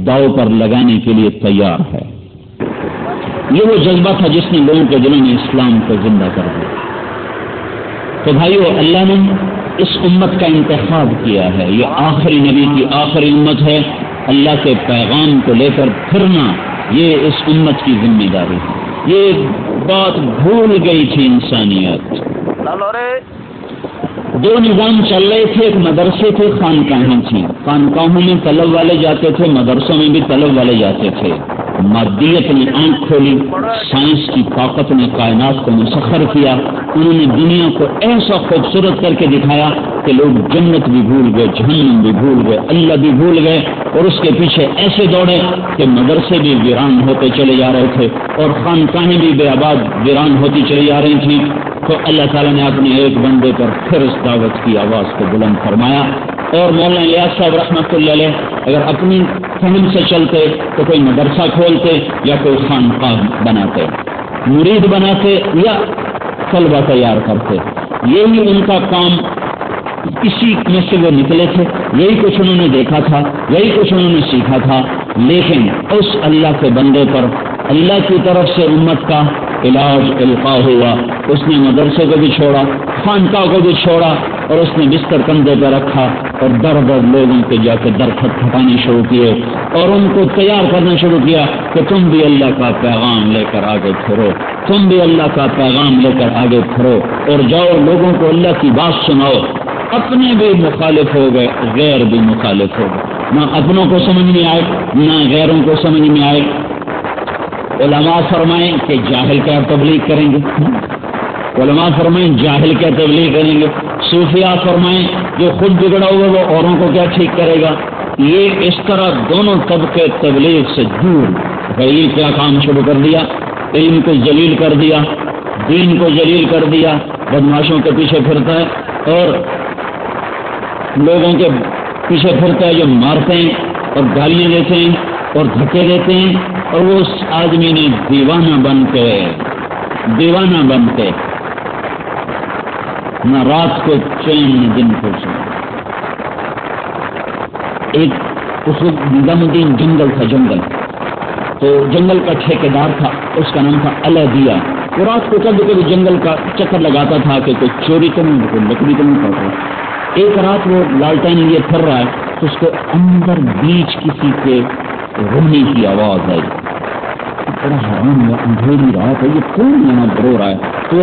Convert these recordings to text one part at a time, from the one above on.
داؤ پر لگانے کے لیے تیار ہے۔ یہ وہ جذبہ تھا جس نے لوگوں کے دلوں میں اسلام کو زندہ کر دیا۔ تو بھائیو، اللہ نے اس امت کا انتخاب کیا ہے، یہ آخری نبی کی آخری امت ہے۔ اللہ کے پیغام کو لے کر پھرنا یہ اس امت کی ذمہ داری ہے۔ یہ بات بھول گئی تھی انسانیت۔ دو نظام چل رہے تھے، ایک مدرسے تھے، خانقاہیں تھیں۔ خانقاہوں میں طلب والے جاتے تھے، مدرسوں میں بھی طلب والے جاتے تھے۔ مادیت نے آنکھ کھولی، سائنس کی طاقت نے کائنات کو مسخر کیا۔ انہوں نے دنیا کو ایسا خوبصورت کر کے دکھایا کہ لوگ جنت بھی بھول گئے، جہنم بھی بھول گئے، اللہ بھی بھول گئے، اور اس کے پیچھے ایسے دوڑے کہ مدرسے بھی ویران ہوتے چلے جا رہے تھے اور خانقاہیں بھی بے آباد ویران ہوتی چلی جا رہی تھیں۔ تو اللہ تعالیٰ نے اپنے ایک بندے پر پھر اس دعوت کی آواز کو بلند فرمایا، اور مولانا الیاس صاحب رحمۃ اللہ علیہ اگر اپنی فہم سے چلتے تو کوئی مدرسہ کھولتے یا کوئی خانقاہ بناتے، مرید بناتے یا طلبہ تیار کرتے۔ یہی ان کا کام، اسی میں سے وہ نکلے تھے، یہی کچھ انہوں نے دیکھا تھا، یہی کچھ انہوں نے سیکھا تھا۔ لیکن اس اللہ کے بندے پر اللہ کی طرف سے امت کا علاج القاء ہوا۔ اس نے مدرسے کو بھی چھوڑا، خانقاہ کو بھی چھوڑا، اور اس نے بستر کندھے پہ رکھا اور در در لوگوں کے جا کے در کھٹکھٹانے شروع کیے اور ان کو تیار کرنا شروع کیا کہ تم بھی اللہ کا پیغام لے کر آگے پھرو، تم بھی اللہ کا پیغام لے کر آگے پھرو اور جاؤ لوگوں کو اللہ کی بات سناؤ۔ اپنے بھی مخالف ہو گئے، غیر بھی مخالف ہو گئے، نہ اپنوں کو سمجھ میں آئے نہ غیروں کو سمجھ میں آئے۔ علماء فرمائیں کہ جاہل کیا تبلیغ کریں گے، علماء فرمائیں جاہل کیا تبلیغ کریں گے، صوفیاء فرمائیں جو خود بگڑا ہوا وہ اوروں کو کیا ٹھیک کرے گا۔ یہ اس طرح دونوں طبقے تبلیغ سے دور غیر کیا کام شروع کر دیا، علم کو ذلیل کر دیا، دین کو ذلیل کر دیا، بدماشوں کے پیچھے پھرتا ہے اور لوگوں کے پیچھے پھرتا ہے جو مارتے ہیں اور گالیاں دیتے ہیں اور دھکے دیتے ہیں، اور وہ اس آدمی نے دیوانہ بن کے نہ رات کو چین نہ دن کو چین۔ ایک اس وقت نظام الدین جنگل تھا، جنگل تو جنگل کا ٹھیکیدار تھا، اس کا نام تھا الادیہ۔ وہ رات کو کبھی کبھی جنگل کا چکر لگاتا تھا کہ کوئی چوری تو نہیں، کوئی لکڑی تو نہیں پڑ رہا۔ ایک رات وہ لالٹین لیے پھر رہا ہے تو اس کو اندر بیچ کسی کے رونے کی آواز آئی۔ بڑا حیران ہوا، اندھیری رات ہے، یہ کون یہاں رو رہا ہے؟ تو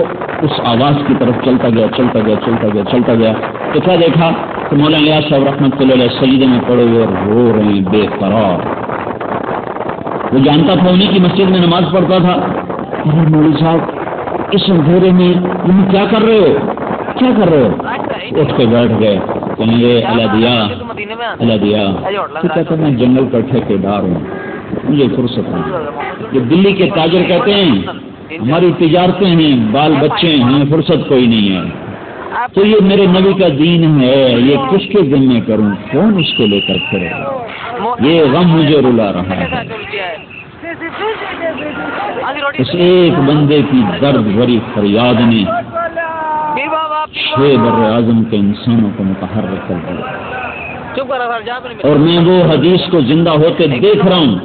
اس آواز کی طرف چلتا گیا تو کیا دیکھا کہ مولانا الیاس صاحب رحمۃ اللہ علیہ سجدے میں پڑے ہوئے اور رو رہے ہیں بے قرار۔ وہ جانتا تھا انہیں کی مسجد میں نماز پڑھتا تھا۔ مولوی صاحب اس اندھیرے میں تم کیا کر رہے ہو؟ اٹھ کے بیٹھ گئے، کہیں گے الادیہ تو کہتا میں جنگل کا ٹھیکیدار ہوں، مجھے فرصت نہیں۔ یہ دلی کے تاجر کہتے ہیں ہماری تجارتیں ہیں، بال بچے ہیں، ہمیں فرصت کوئی نہیں ہے۔ تو یہ میرے نبی کا دین ہے، یہ کس کے ذمہ کروں، کون اس کو لے کر پھرے؟ یہ غم مجھے رلا رہا ہے۔ اس ایک بندے کی درد بھری فریاد نے 6 بر اعظم کے انسانوں کو متحرک کر دیا، اور میں وہ حدیث کو زندہ ہوتے دیکھ رہا ہوں۔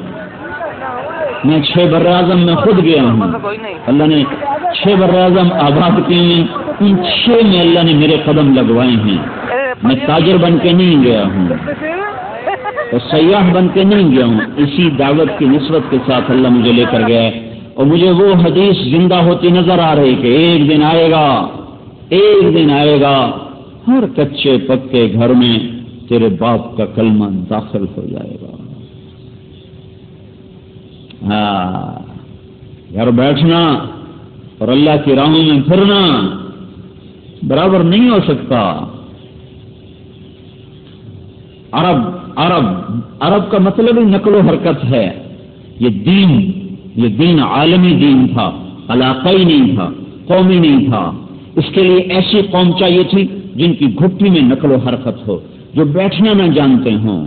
میں 6 بر اعظم میں خود گیا ہوں، اللہ نے 6 بر اعظم آباد کیے ہیں، ان 6 میں اللہ نے میرے قدم لگوائے ہیں۔ میں تاجر بن کے نہیں گیا ہوں اور سیاح بن کے نہیں گیا ہوں، اسی دعوت کی نسبت کے ساتھ اللہ مجھے لے کر گیا ہے، اور مجھے وہ حدیث زندہ ہوتی نظر آ رہی کہ ایک دن آئے گا ہر کچے پکے گھر میں تیرے باپ کا کلمہ داخل ہو جائے گا۔ گھر بیٹھنا اور اللہ کی راہوں میں پھرنا برابر نہیں ہو سکتا۔ عرب کا مطلب ہی نقل و حرکت ہے۔ یہ دین عالمی دین تھا، علاقائی نہیں تھا، قومی نہیں تھا۔ اس کے لیے ایسی قوم چاہیے تھی جن کی گھٹی میں نقل و حرکت ہو، جو بیٹھنا نہ جانتے ہوں،